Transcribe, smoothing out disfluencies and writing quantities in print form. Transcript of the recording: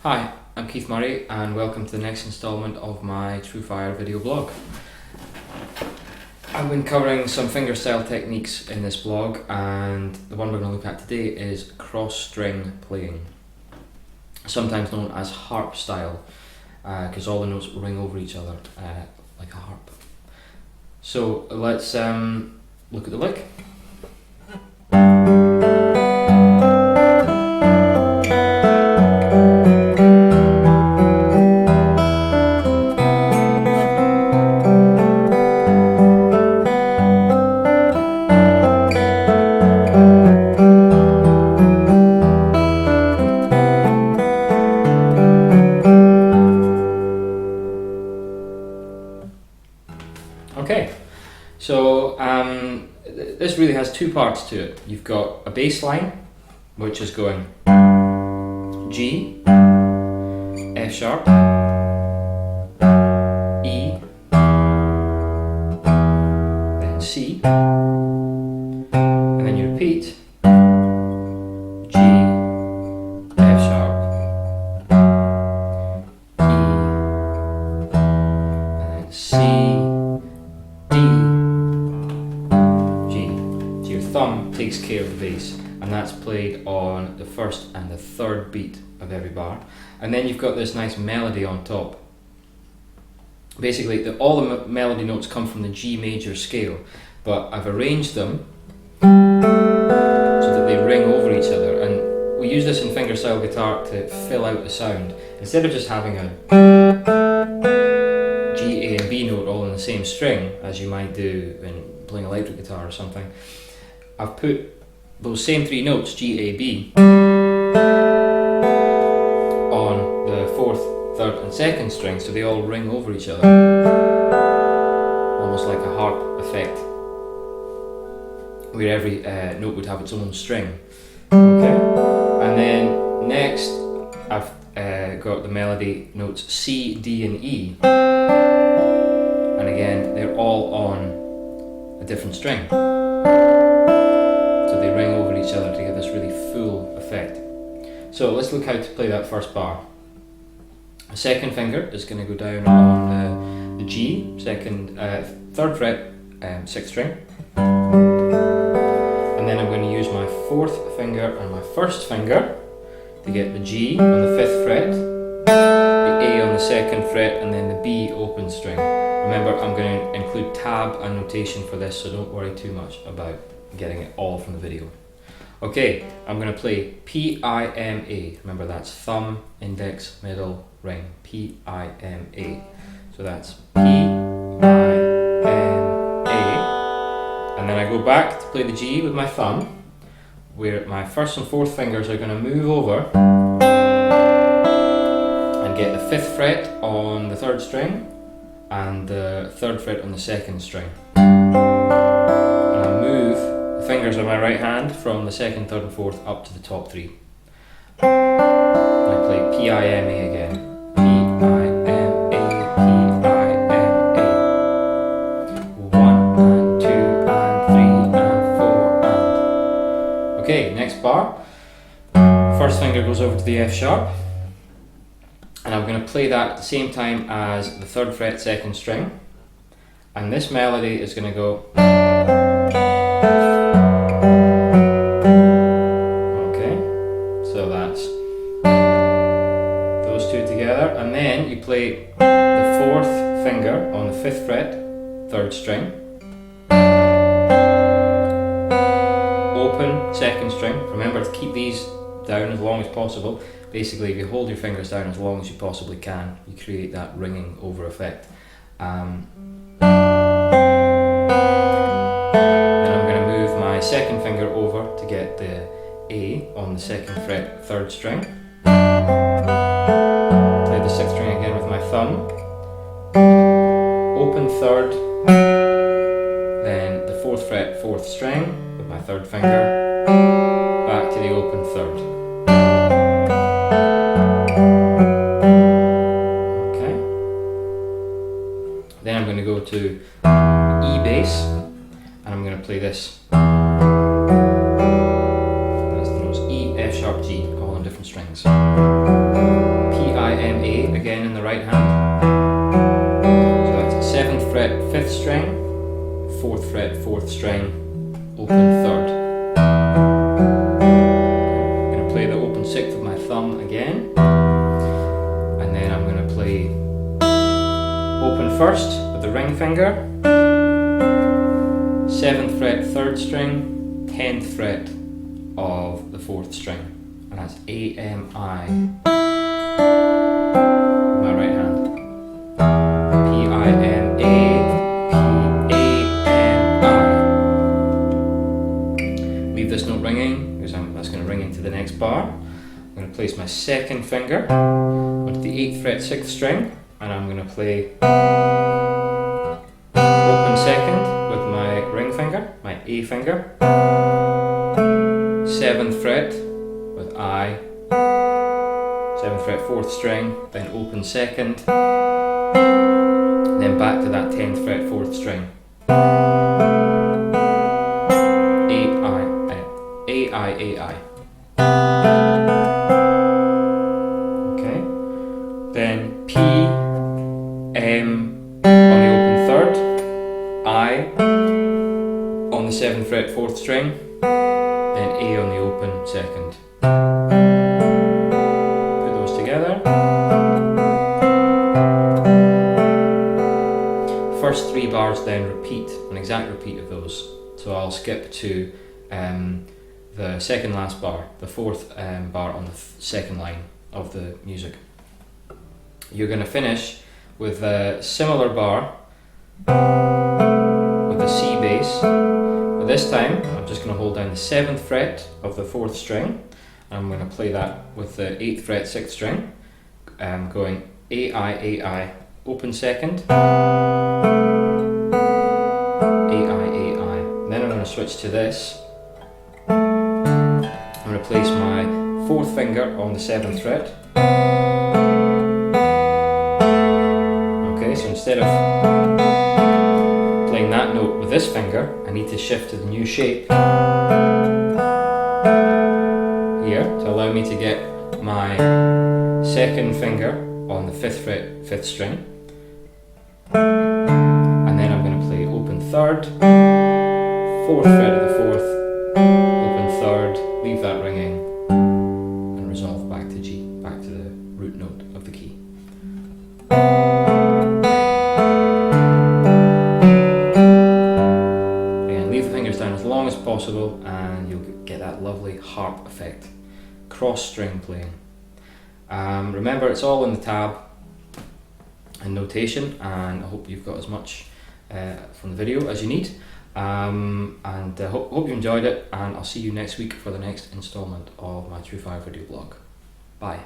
Hi, I'm Keith Murray and welcome to the next instalment of my TrueFire video blog. I've been covering some fingerstyle techniques in this blog, and the one we're going to look at today is cross string playing, sometimes known as harp style, because all the notes ring over each other like a harp. So let's look at the lick. Okay, so this really has two parts to it. You've got a bass line, which is going G, F sharp, E, then C, and then you repeat G, F sharp, E, and then C, thumb takes care of the bass, and that's played on the first and the third beat of every bar, and then you've got this nice melody on top. Basically, all the melody notes come from the G major scale, but I've arranged them so that they ring over each other, and we use this in fingerstyle guitar to fill out the sound. Instead of just having a G, A and B note all in the same string, as you might do when playing electric guitar or something, I've put those same three notes, G, A, B, on the fourth, third and second string, so they all ring over each other, almost like a harp effect, where every note would have its own string. Okay, and then next I've got the melody notes C, D and E, and again they're all on a different string. They ring over each other to get this really full effect. So let's look how to play that first bar. The second finger is going to go down on the G, third fret, 6th string, and then I'm going to use my fourth finger and my first finger to get the G on the 5th fret, the A on the 2nd fret, and then the B open string. Remember, I'm going to include tab and notation for this, so don't worry too much about getting it all from the video. Okay, I'm going to play P-I-M-A. Remember, that's thumb, index, middle, ring. P-I-M-A. So that's P-I-M-A. And then I go back to play the G with my thumb, where my first and fourth fingers are going to move over and get the 5th fret on the 3rd string and the 3rd fret on the 2nd string. Fingers on my right hand from the 2nd, 3rd and 4th up to the top 3. And I play P-I-M-A again. P-I-M-A, P-I-M-A. 1 and 2 and 3 and 4 and... Okay, next bar. First finger goes over to the F sharp, and I'm going to play that at the same time as the 3rd fret 2nd string, and this melody is going to go... So that's those two together, and then you play the 4th finger on the 5th fret, 3rd string, open 2nd string. Remember to keep these down as long as possible. Basically, if you hold your fingers down as long as you possibly can, you create that ringing over effect. Then I'm going to move my 2nd finger over to get the A on the 2nd fret, 3rd string. Play the 6th string again with my thumb. Open 3rd, then the 4th fret, 4th string with my 3rd finger, back to the open 3rd. Okay. Then I'm going to go to E bass, and I'm going to play this. That's the notes E, F sharp, G, all on different strings. P the right hand. So that's 7th fret, 5th string, 4th fret, 4th string, open 3rd. I'm going to play the open 6th with my thumb again, and then I'm going to play open 1st with the ring finger, 7th fret, 3rd string, 10th fret of the 4th string, and that's A, M, I. My right hand. P, I, M, A, P, A, M, I. Leave this note ringing, because that's going to ring into the next bar. I'm going to place my 2nd finger onto the 8th fret, 6th string, and I'm going to play open 2nd with my ring finger, my A finger, 7th fret with I, 7th fret, 4th string, then open 2nd, then back to that 10th fret, 4th string. A, I, A, I. Okay. Then P, M on the open 3rd, I on the 7th fret, 4th string, then A on the open 2nd. Put those together. First 3 bars then repeat, an exact repeat of those. So I'll skip to the second last bar, the 4th bar on the 2nd line of the music. You're going to finish with a similar bar with the C bass. But this time I'm just going to hold down the 7th fret of the 4th string. I'm going to play that with the 8th fret, 6th string, going A, I, open 2nd, A, I. Then I'm going to switch to this. I'm going to place my 4th finger on the 7th fret. Okay, so instead of playing that note with this finger, I need to shift to the new shape here to allow me to get my 2nd finger on the 5th fret, 5th string. And then I'm going to play open 3rd, 4th fret of the 4th, open 3rd, leave that ringing, and resolve back to G, back to the root note of the key. Again, leave the fingers down as long as possible and you'll get that lovely harp effect. Cross string playing. Remember, it's all in the tab and notation, and I hope you've got as much from the video as you need. Hope you enjoyed it, and I'll see you next week for the next installment of my TrueFire video blog. Bye.